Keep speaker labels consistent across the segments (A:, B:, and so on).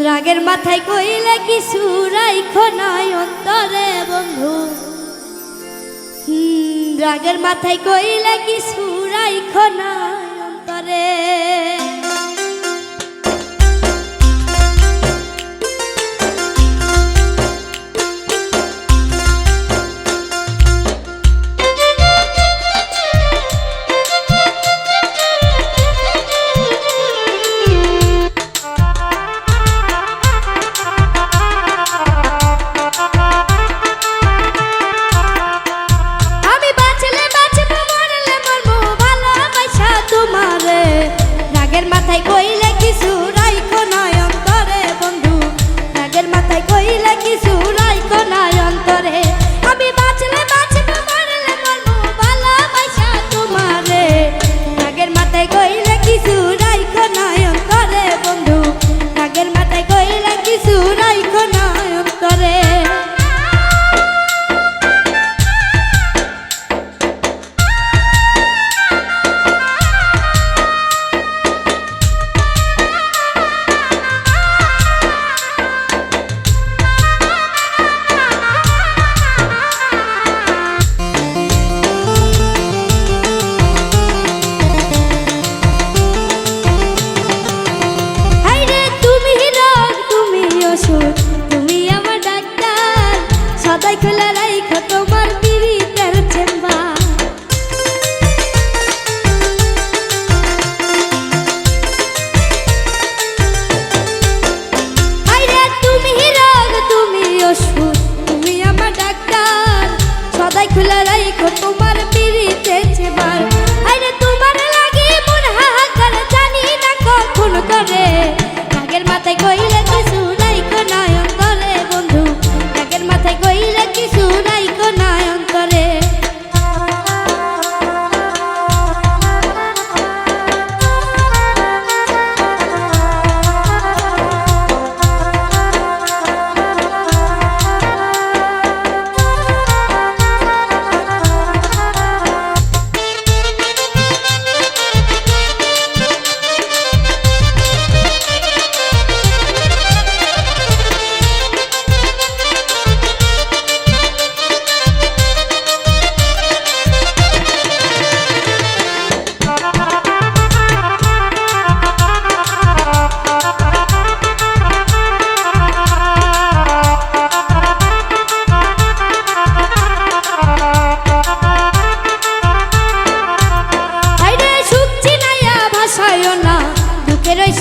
A: রাগের মাথায় কইলে কিছু রাইখো নাই অন্তরে বন্ধু। রাগের মাথায় কইলে কিছু রাইখো নাই অন্তরে। রাগের মাথায় কইলে কিছু রাইখো নাই অন্তরে বন্ধু। রাগের মাথায় কইলে কিছু রাইখো নাই অন্তরে। আমি বাঁচলে বাঁচব মরলে মরবো ভালোবাসা তোমারে। রাগের মাথায় কইলে কিছু রাইখো নাই অন্তরে বন্ধু। রাগের মাথায় কইলে কিছু রাইখো নাই অন্তরে। তুমি আমার ডাক্তার, সদাই খোলা রাইখো তোমার পীড়িতের চেম্বার। আইরে তুমি রোগ তুমি ওষুধ, তুমি আমার ডাক্তার, সদাই খোলা রাইখো তোমার পীড়িতের চেম্বার। আইরে তোমার লাগি মন হাহাকার, জানি না কখন করে। রাগের মাথায় কইলে কিছু রাইখো নাই অন্তরে বন্ধু। রাগের মাথায় কইলে কিছু রাইখো নাই অন্তরে।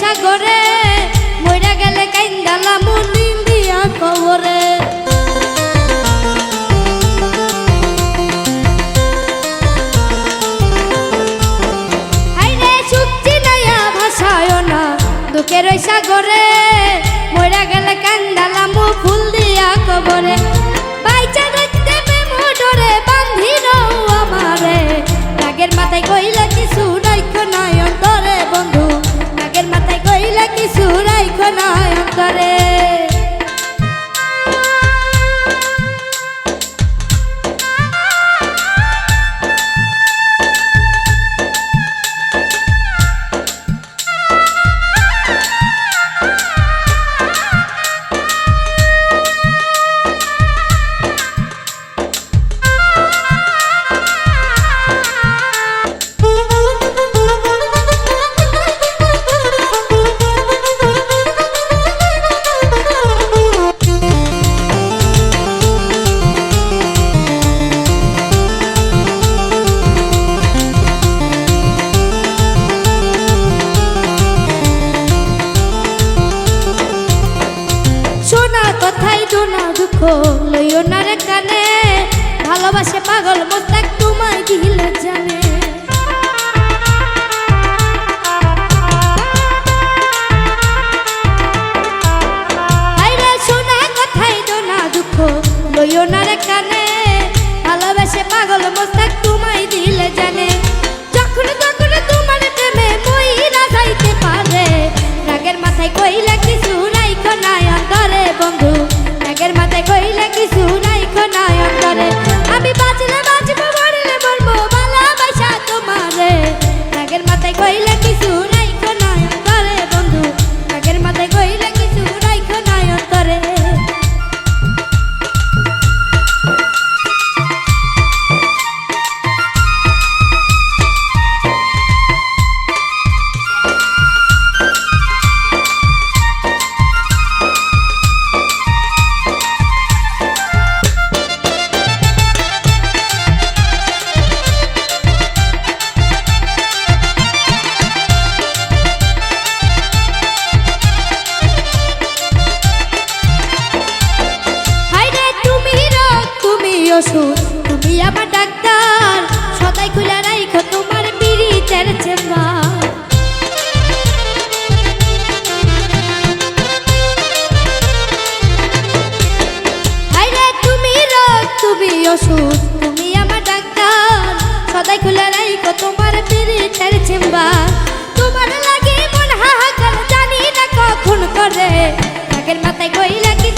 A: সাগরে মইরা গেলে কাইন্দালা মুনিন দিয়া কবরে। হাইরে সুখছি নাইয়া ভাষায় না দুঃখের ওই সাগরে মইরা গেলে কাইন্দালা মু ফুল দিয়া কবরে। বাইচা দেখতে মেমো ডরে বান্ধি রও আমারে। রাগের মাথায় কইলে কিছু রাইখো নাই অন্তরে বন্ধু। রাগের মাথায় কইলে কিছু রাইখো নাই অন্তরে। খুলে রাইখো তোমার পিরিতের চেম্বার। তোমার লাগি মন হাহাকার জানি না কখন করে, নাগের মাথায় কইলা কি